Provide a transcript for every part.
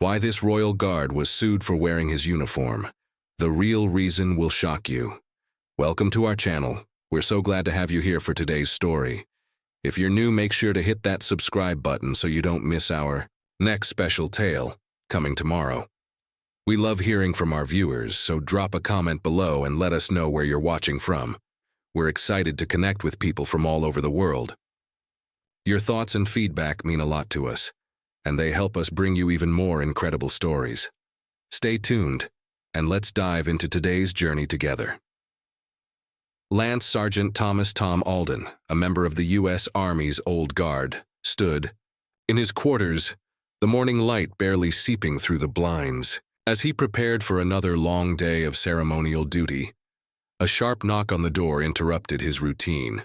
Why this royal guard was sued for wearing his uniform. The real reason will shock you. Welcome to our channel. We're so glad to have you here for today's story. If you're new, make sure to hit that subscribe button so you don't miss our next special tale, coming tomorrow. We love hearing from our viewers, so drop a comment below and let us know where you're watching from. We're excited to connect with people from all over the world. Your thoughts and feedback mean a lot to us, and they help us bring you even more incredible stories. Stay tuned, and let's dive into today's journey together. Lance Sergeant Thomas Alden, a member of the U.S. Army's Old Guard, stood in his quarters, the morning light barely seeping through the blinds. As he prepared for another long day of ceremonial duty, a sharp knock on the door interrupted his routine.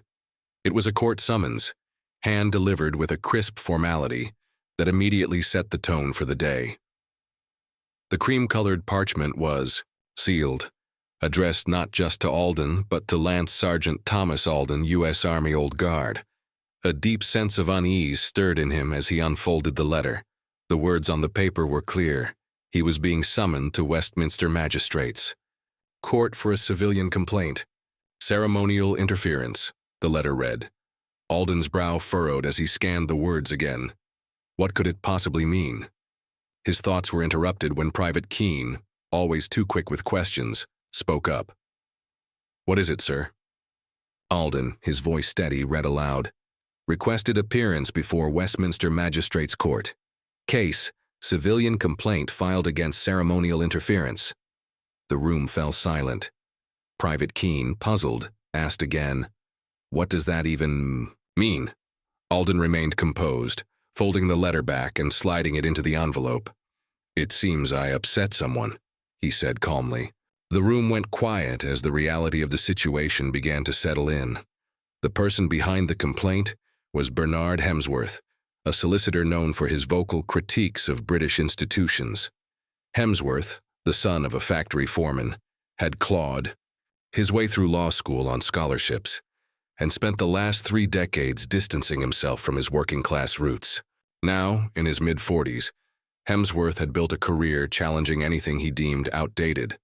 It was a court summons, hand-delivered with a crisp formality that immediately set the tone for the day. The cream-colored parchment was sealed, addressed not just to Alden, but to Lance Sergeant Thomas Alden, U.S. Army Old Guard. A deep sense of unease stirred in him as he unfolded the letter. The words on the paper were clear. He was being summoned to Westminster magistrates. Court for a civilian complaint. Ceremonial interference, the letter read. Alden's brow furrowed as he scanned the words again. What could it possibly mean? His thoughts were interrupted when Private Keene, always too quick with questions, spoke up. "What is it, sir?" Alden, his voice steady, read aloud. "Requested appearance before Westminster Magistrates Court. Case, civilian complaint filed against ceremonial interference." The room fell silent. Private Keene, puzzled, asked again, "What does that even mean?" Alden remained composed, folding the letter back and sliding it into the envelope. "It seems I upset someone," he said calmly. The room went quiet as the reality of the situation began to settle in. The person behind the complaint was Bernard Hemsworth, a solicitor known for his vocal critiques of British institutions. Hemsworth, the son of a factory foreman, had clawed his way through law school on scholarships and spent the last 3 decades distancing himself from his working-class roots. Now, in his mid-40s, Hemsworth had built a career challenging anything he deemed outdated.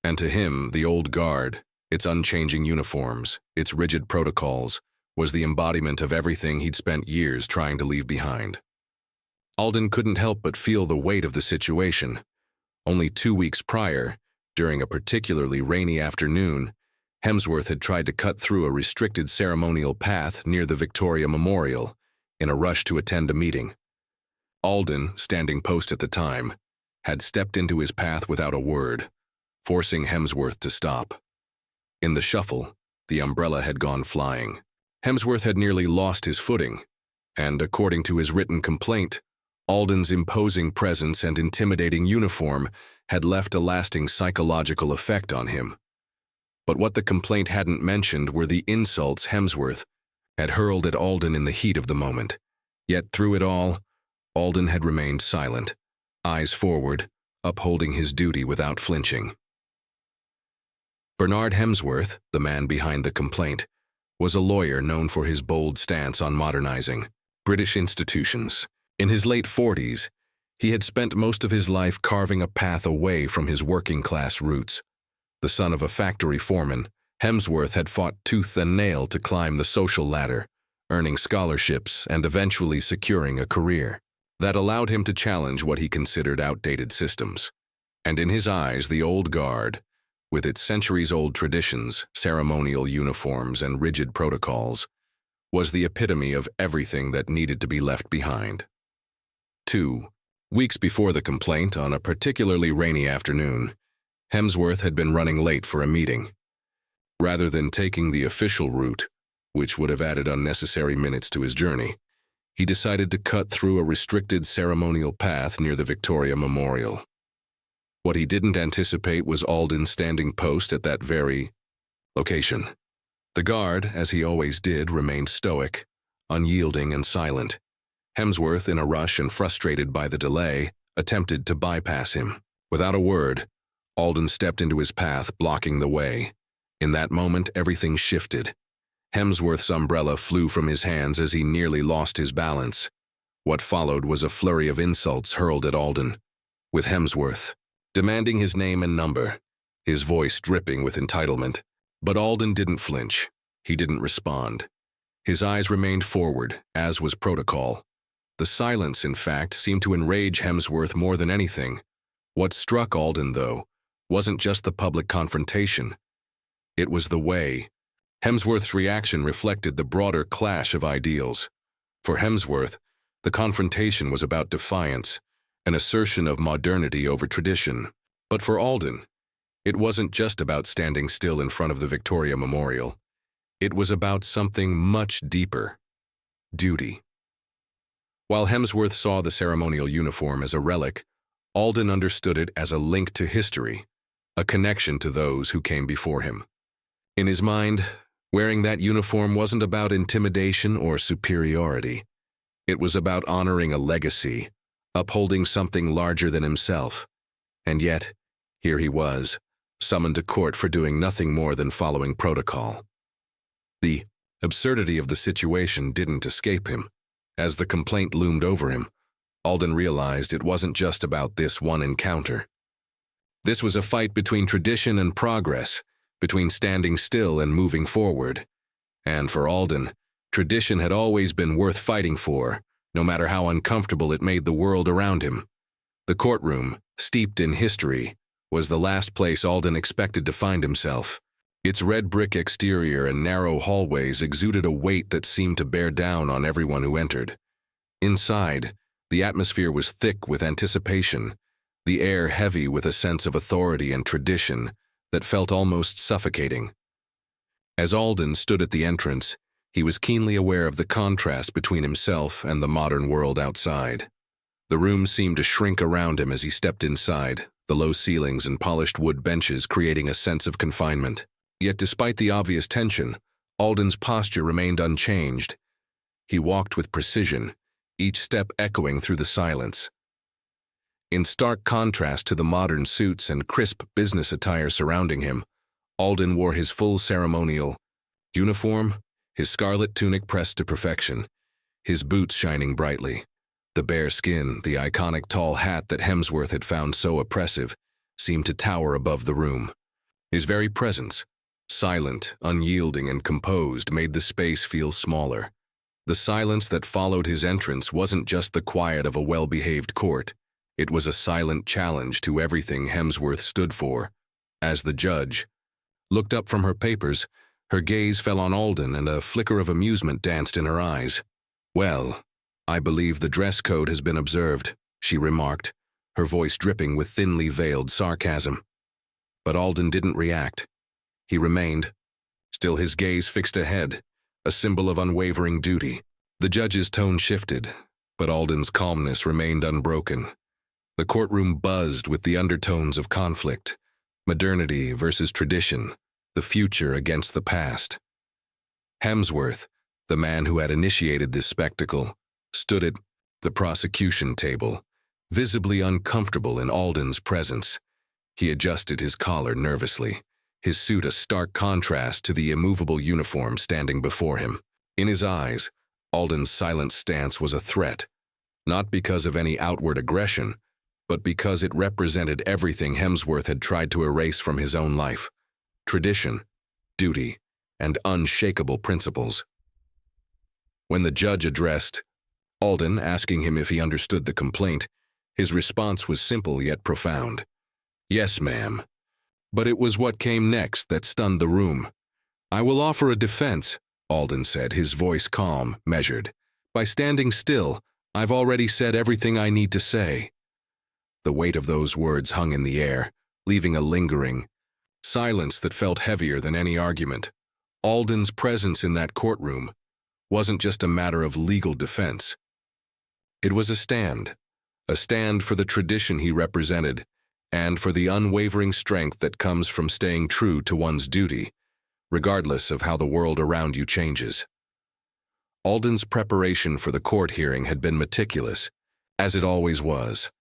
And to him, the Old Guard, its unchanging uniforms, its rigid protocols, was the embodiment of everything he'd spent years trying to leave behind. Alden couldn't help but feel the weight of the situation. Only 2 weeks prior, during a particularly rainy afternoon, Hemsworth had tried to cut through a restricted ceremonial path near the Victoria Memorial in a rush to attend a meeting. Alden, standing post at the time, had stepped into his path without a word, forcing Hemsworth to stop. In the shuffle, the umbrella had gone flying. Hemsworth had nearly lost his footing, and according to his written complaint, Alden's imposing presence and intimidating uniform had left a lasting psychological effect on him. But what the complaint hadn't mentioned were the insults Hemsworth had hurled at Alden in the heat of the moment. Yet through it all, Alden had remained silent, eyes forward, upholding his duty without flinching. Bernard Hemsworth, the man behind the complaint, was a lawyer known for his bold stance on modernizing British institutions. In his late 40s, he had spent most of his life carving a path away from his working-class roots. The son of a factory foreman, Hemsworth had fought tooth and nail to climb the social ladder, earning scholarships and eventually securing a career that allowed him to challenge what he considered outdated systems. And in his eyes, the Old Guard, with its centuries-old traditions, ceremonial uniforms, and rigid protocols, was the epitome of everything that needed to be left behind. 2 weeks before the complaint, on a particularly rainy afternoon, Hemsworth had been running late for a meeting. Rather than taking the official route, which would have added unnecessary minutes to his journey, he decided to cut through a restricted ceremonial path near the Victoria Memorial. What he didn't anticipate was Alden standing post at that very location. The guard, as he always did, remained stoic, unyielding and silent. Hemsworth, in a rush and frustrated by the delay, attempted to bypass him. Without a word, Alden stepped into his path, blocking the way. In that moment, everything shifted. Hemsworth's umbrella flew from his hands as he nearly lost his balance. What followed was a flurry of insults hurled at Alden. with Hemsworth, demanding his name and number, his voice dripping with entitlement. But Alden didn't flinch. He didn't respond. His eyes remained forward, as was protocol. The silence, in fact, seemed to enrage Hemsworth more than anything. What struck Alden, though, wasn't just the public confrontation. It was the way. Hemsworth's reaction reflected the broader clash of ideals. For Hemsworth, the confrontation was about defiance, an assertion of modernity over tradition. But for Alden, it wasn't just about standing still in front of the Victoria Memorial. It was about something much deeper: duty. While Hemsworth saw the ceremonial uniform as a relic, Alden understood it as a link to history, a connection to those who came before him. In his mind, wearing that uniform wasn't about intimidation or superiority. It was about honoring a legacy, upholding something larger than himself. And yet, here he was, summoned to court for doing nothing more than following protocol. The absurdity of the situation didn't escape him. As the complaint loomed over him, Alden realized it wasn't just about this one encounter. This was a fight between tradition and progress, between standing still and moving forward. And for Alden, tradition had always been worth fighting for, no matter how uncomfortable it made the world around him. The courtroom, steeped in history, was the last place Alden expected to find himself. Its red brick exterior and narrow hallways exuded a weight that seemed to bear down on everyone who entered. Inside, the atmosphere was thick with anticipation, the air heavy with a sense of authority and tradition that felt almost suffocating. As Alden stood at the entrance, he was keenly aware of the contrast between himself and the modern world outside. The room seemed to shrink around him as he stepped inside, the low ceilings and polished wood benches creating a sense of confinement. Yet despite the obvious tension, Alden's posture remained unchanged. He walked with precision, each step echoing through the silence. In stark contrast to the modern suits and crisp business attire surrounding him, Alden wore his full ceremonial uniform, his scarlet tunic pressed to perfection, his boots shining brightly. The bare skin, the iconic tall hat that Hemsworth had found so oppressive, seemed to tower above the room. His very presence, silent, unyielding, and composed, made the space feel smaller. The silence that followed his entrance wasn't just the quiet of a well-behaved court. It was a silent challenge to everything Hemsworth stood for. As the judge looked up from her papers, her gaze fell on Alden and a flicker of amusement danced in her eyes. "Well, I believe the dress code has been observed," she remarked, her voice dripping with thinly veiled sarcasm. But Alden didn't react. He remained, still his gaze fixed ahead, a symbol of unwavering duty. The judge's tone shifted, but Alden's calmness remained unbroken. The courtroom buzzed with the undertones of conflict, modernity versus tradition, the future against the past. Hemsworth, the man who had initiated this spectacle, stood at the prosecution table, visibly uncomfortable in Alden's presence. He adjusted his collar nervously, his suit a stark contrast to the immovable uniform standing before him. In his eyes, Alden's silent stance was a threat, not because of any outward aggression, but because it represented everything Hemsworth had tried to erase from his own life: tradition, duty, and unshakable principles. When the judge addressed Alden, asking him if he understood the complaint, his response was simple yet profound. "Yes, ma'am." But it was what came next that stunned the room. "I will offer a defense," Alden said, his voice calm, measured. "By standing still, I've already said everything I need to say." The weight of those words hung in the air, leaving a lingering silence that felt heavier than any argument. Alden's presence in that courtroom wasn't just a matter of legal defense. It was a stand for the tradition he represented, and for the unwavering strength that comes from staying true to one's duty, regardless of how the world around you changes. Alden's preparation for the court hearing had been meticulous, as it always was.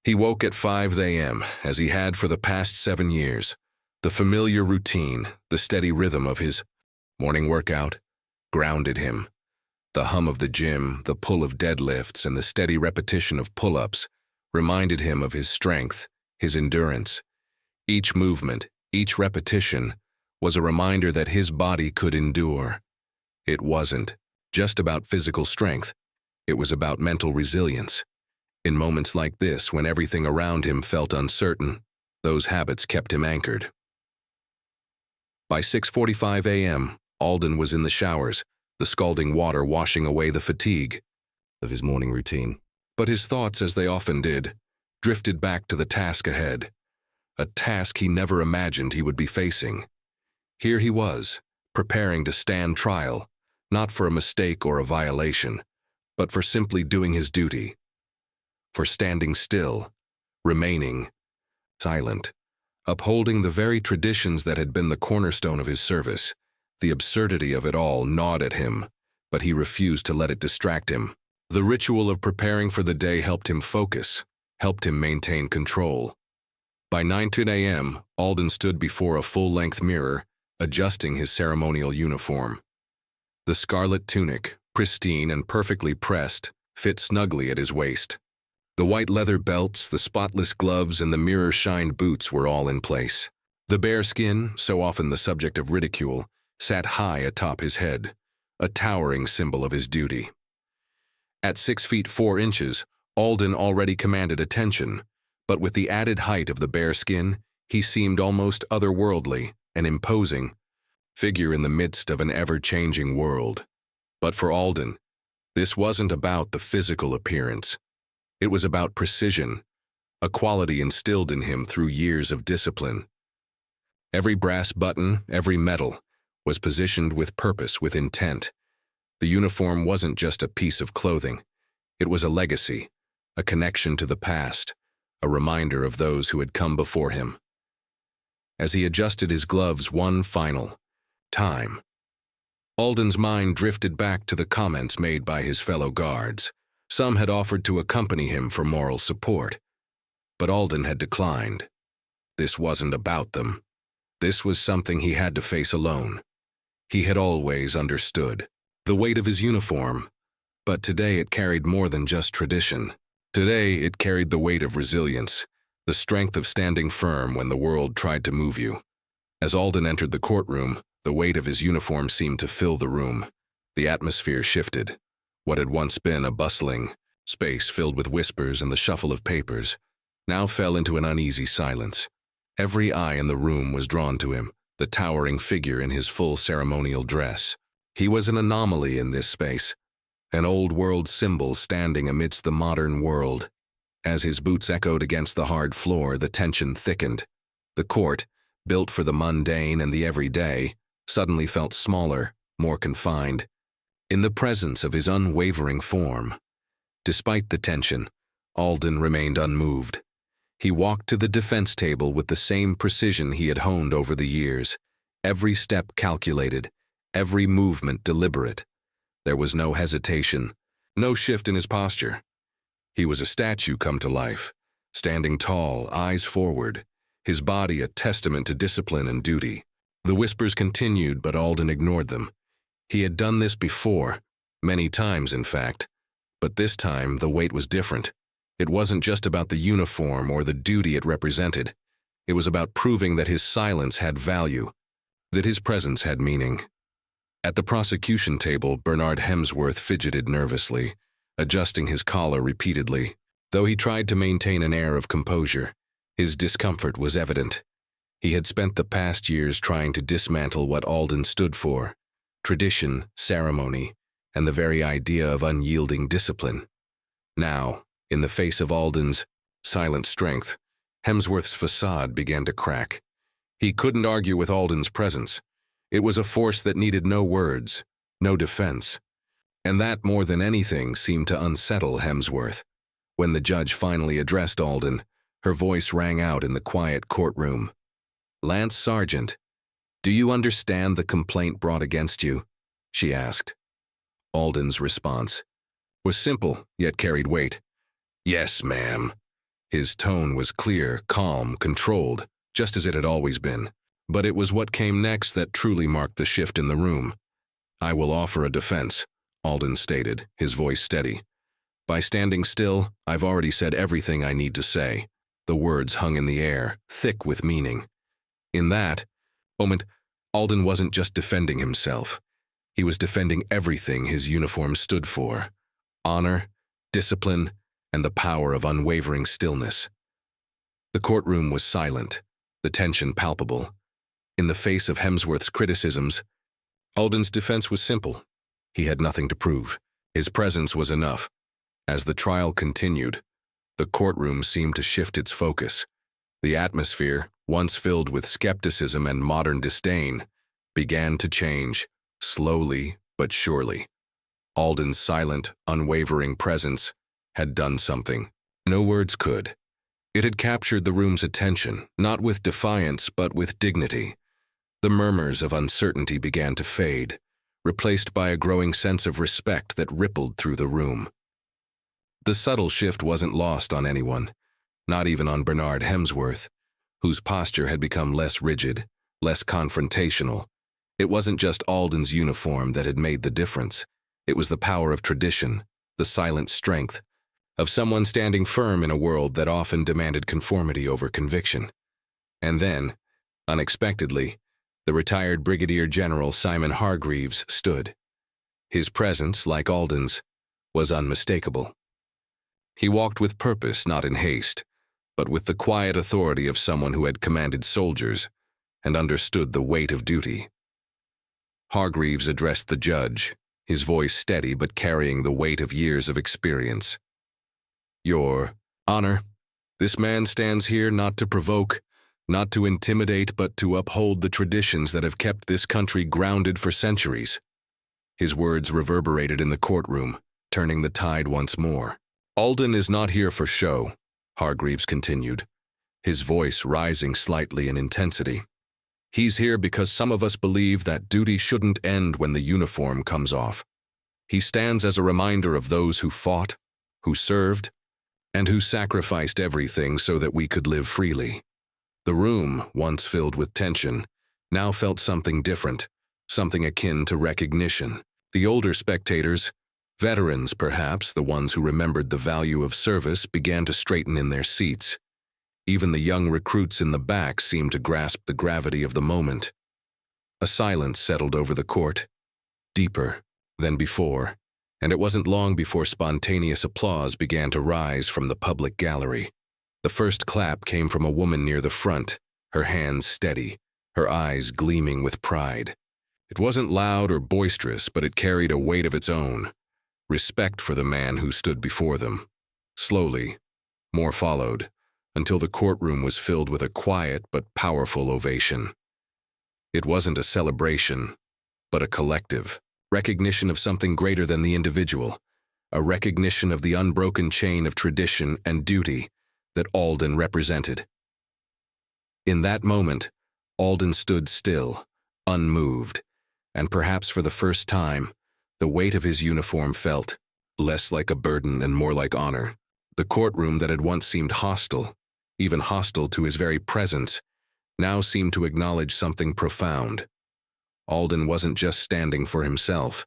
He woke at 5 a.m., as he had for the past 7 years. The familiar routine, the steady rhythm of his morning workout, grounded him. The hum of the gym, the pull of deadlifts, and the steady repetition of pull-ups reminded him of his strength, his endurance. Each movement, each repetition, was a reminder that his body could endure. It wasn't just about physical strength. It was about mental resilience. In moments like this, when everything around him felt uncertain, those habits kept him anchored. By 6:45 a.m., Alden was in the showers, the scalding water washing away the fatigue of his morning routine. But his thoughts, as they often did, drifted back to the task ahead, a task he never imagined he would be facing. Here he was, preparing to stand trial, not for a mistake or a violation, but for simply doing his duty, for standing still, remaining silent, upholding the very traditions that had been the cornerstone of his service. The absurdity of it all gnawed at him, but he refused to let it distract him. The ritual of preparing for the day helped him focus, helped him maintain control. By 9:10 a.m., Alden stood before a full-length mirror, adjusting his ceremonial uniform. The scarlet tunic, pristine and perfectly pressed, fit snugly at his waist. The white leather belts, the spotless gloves, and the mirror-shined boots were all in place. The bare skin, so often the subject of ridicule, sat high atop his head, a towering symbol of his duty. At 6 feet 4 inches, Alden already commanded attention, but with the added height of the bare skin, he seemed almost otherworldly, an imposing figure in the midst of an ever-changing world. But for Alden, this wasn't about the physical appearance. It was about precision, a quality instilled in him through years of discipline. Every brass button, every medal, was positioned with purpose, with intent. The uniform wasn't just a piece of clothing. It was a legacy, a connection to the past, a reminder of those who had come before him. As he adjusted his gloves one final time, Alden's mind drifted back to the comments made by his fellow guards. Some had offered to accompany him for moral support, but Alden had declined. This wasn't about them. This was something he had to face alone. He had always understood the weight of his uniform, but today it carried more than just tradition. Today it carried the weight of resilience, the strength of standing firm when the world tried to move you. As Alden entered the courtroom, the weight of his uniform seemed to fill the room. The atmosphere shifted. What had once been a bustling space filled with whispers and the shuffle of papers now fell into an uneasy silence. Every eye in the room was drawn to him, the towering figure in his full ceremonial dress. He was an anomaly in this space, an old-world symbol standing amidst the modern world. As his boots echoed against the hard floor, the tension thickened. The court, built for the mundane and the everyday, suddenly felt smaller, more confined, in the presence of his unwavering form. Despite the tension, Alden remained unmoved. He walked to the defense table with the same precision he had honed over the years, every step calculated, every movement deliberate. There was no hesitation, no shift in his posture. He was a statue come to life, standing tall, eyes forward, his body a testament to discipline and duty. The whispers continued, but Alden ignored them. He had done this before, many times in fact, but this time the weight was different. It wasn't just about the uniform or the duty it represented. It was about proving that his silence had value, that his presence had meaning. At the prosecution table, Bernard Hemsworth fidgeted nervously, adjusting his collar repeatedly. Though he tried to maintain an air of composure, his discomfort was evident. He had spent the past years trying to dismantle what Alden stood for: tradition, ceremony, and the very idea of unyielding discipline. Now, in the face of Alden's silent strength, Hemsworth's facade began to crack. He couldn't argue with Alden's presence. It was a force that needed no words, no defense. And that, more than anything, seemed to unsettle Hemsworth. When the judge finally addressed Alden, her voice rang out in the quiet courtroom. "Lance Sargent, do you understand the complaint brought against you?" she asked. Alden's response was simple, yet carried weight. "Yes, ma'am." His tone was clear, calm, controlled, just as it had always been. But it was what came next that truly marked the shift in the room. "I will offer a defense," Alden stated, his voice steady. By standing still, I've already said everything I need to say. The words hung in the air, thick with meaning. In that moment, Alden wasn't just defending himself. He was defending everything his uniform stood for: honor, discipline, and the power of unwavering stillness. The courtroom was silent, the tension palpable. In the face of Hemsworth's criticisms, Alden's defense was simple. He had nothing to prove. His presence was enough. As the trial continued, the courtroom seemed to shift its focus. The atmosphere, once filled with skepticism and modern disdain, began to change, slowly but surely. Alden's silent, unwavering presence had done something no words could. It had captured the room's attention, not with defiance but with dignity. The murmurs of uncertainty began to fade, replaced by a growing sense of respect that rippled through the room. The subtle shift wasn't lost on anyone, not even on Bernard Hemsworth, whose posture had become less rigid, less confrontational. It wasn't just Alden's uniform that had made the difference. It was the power of tradition, the silent strength, of someone standing firm in a world that often demanded conformity over conviction. And then, unexpectedly, the retired Brigadier General Simon Hargreaves stood. His presence, like Alden's, was unmistakable. He walked with purpose, not in haste, but with the quiet authority of someone who had commanded soldiers and understood the weight of duty. Hargreaves addressed the judge, his voice steady but carrying the weight of years of experience. "Your Honor, this man stands here not to provoke, not to intimidate, but to uphold the traditions that have kept this country grounded for centuries." His words reverberated in the courtroom, turning the tide once more. "Alden is not here for show," Hargreaves continued, his voice rising slightly in intensity. "He's here because some of us believe that duty shouldn't end when the uniform comes off. He stands as a reminder of those who fought, who served, and who sacrificed everything so that we could live freely." The room, once filled with tension, now felt something different, something akin to recognition. The older spectators, veterans perhaps, the ones who remembered the value of service, began to straighten in their seats. Even the young recruits in the back seemed to grasp the gravity of the moment. A silence settled over the court, deeper than before, and it wasn't long before spontaneous applause began to rise from the public gallery. The first clap came from a woman near the front, her hands steady, her eyes gleaming with pride. It wasn't loud or boisterous, but it carried a weight of its own. Respect for the man who stood before them. Slowly, more followed, until the courtroom was filled with a quiet but powerful ovation. It wasn't a celebration, but a collective recognition of something greater than the individual, a recognition of the unbroken chain of tradition and duty that Alden represented. In that moment, Alden stood still, unmoved, and perhaps for the first time, the weight of his uniform felt less like a burden and more like honor. The courtroom that had once seemed hostile, even hostile to his very presence, now seemed to acknowledge something profound. Alden wasn't just standing for himself.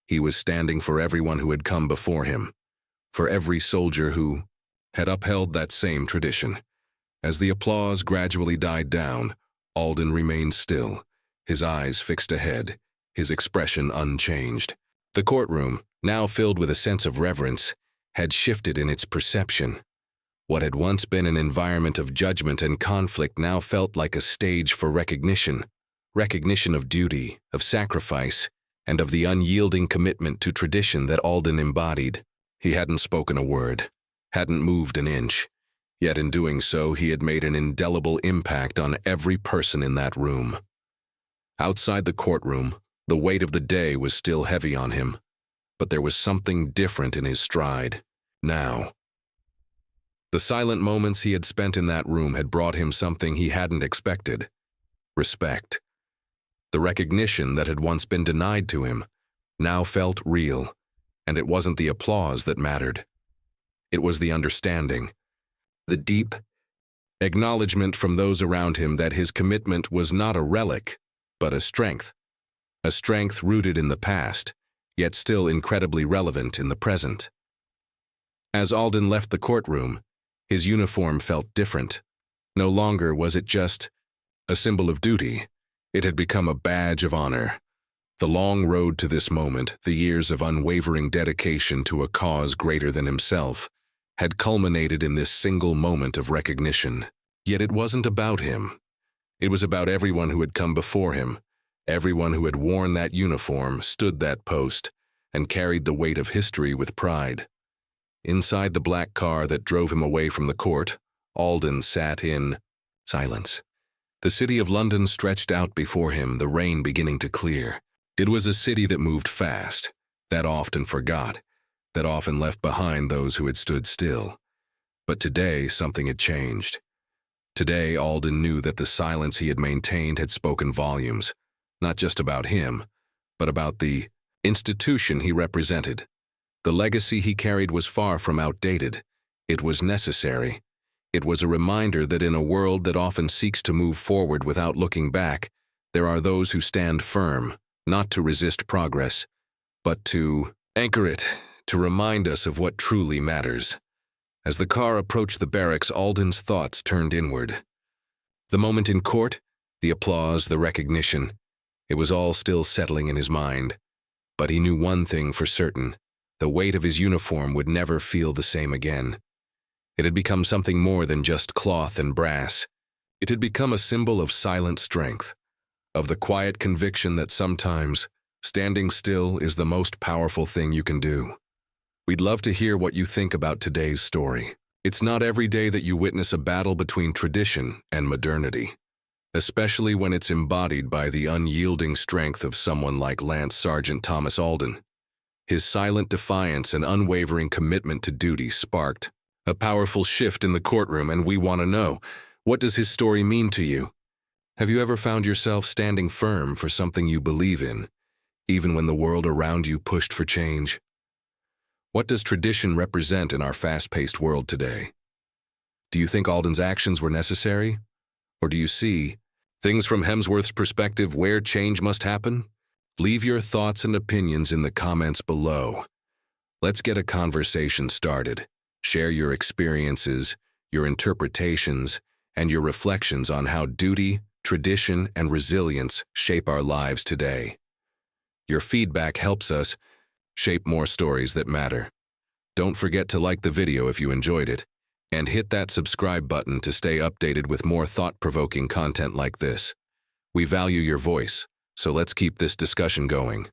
He was standing for everyone who had come before him, for every soldier who had upheld that same tradition. As the applause gradually died down, Alden remained still, his eyes fixed ahead, his expression unchanged. The courtroom, now filled with a sense of reverence, had shifted in its perception. What had once been an environment of judgment and conflict now felt like a stage for recognition of duty, of sacrifice, and of the unyielding commitment to tradition that Alden embodied. He hadn't spoken a word, hadn't moved an inch, yet in doing so he had made an indelible impact on every person in that room. Outside the courtroom, the weight of the day was still heavy on him, but there was something different in his stride. Now, the silent moments he had spent in that room had brought him something he hadn't expected: respect. The recognition that had once been denied to him now felt real, and it wasn't the applause that mattered. It was the understanding, the deep acknowledgement from those around him that his commitment was not a relic, but a strength rooted in the past, yet still incredibly relevant in the present. As Alden left the courtroom, his uniform felt different. No longer was it just a symbol of duty. It had become a badge of honor. The long road to this moment, the years of unwavering dedication to a cause greater than himself, had culminated in this single moment of recognition. Yet it wasn't about him. It was about everyone who had come before him, everyone who had worn that uniform, stood that post, and carried the weight of history with pride. Inside the black car that drove him away from the court, Alden sat in silence. The city of London stretched out before him, the rain beginning to clear. It was a city that moved fast, that often forgot, that often left behind those who had stood still. But today, something had changed. Today, Alden knew that the silence he had maintained had spoken volumes, not just about him, but about the institution he represented. The legacy he carried was far from outdated. It was necessary. It was a reminder that in a world that often seeks to move forward without looking back, there are those who stand firm, not to resist progress, but to anchor it, to remind us of what truly matters. As the car approached the barracks, Alden's thoughts turned inward. The moment in court, the applause, the recognition, it was all still settling in his mind. But he knew one thing for certain: the weight of his uniform would never feel the same again. It had become something more than just cloth and brass. It had become a symbol of silent strength, of the quiet conviction that sometimes standing still is the most powerful thing you can do. We'd love to hear what you think about today's story. It's not every day that you witness a battle between tradition and modernity, especially when it's embodied by the unyielding strength of someone like Sergeant Thomas Alden. His silent defiance and unwavering commitment to duty sparked a powerful shift in the courtroom, and we want to know, what does his story mean to you? Have you ever found yourself standing firm for something you believe in, even when the world around you pushed for change? What does tradition represent in our fast-paced world today? Do you think Alden's actions were necessary? Or do you see things from Hemsworth's perspective where change must happen? Leave your thoughts and opinions in the comments below. Let's get a conversation started. Share your experiences, your interpretations, and your reflections on how duty, tradition, and resilience shape our lives today. Your feedback helps us shape more stories that matter. Don't forget to like the video if you enjoyed it, and hit that subscribe button to stay updated with more thought-provoking content like this. We value your voice, so let's keep this discussion going.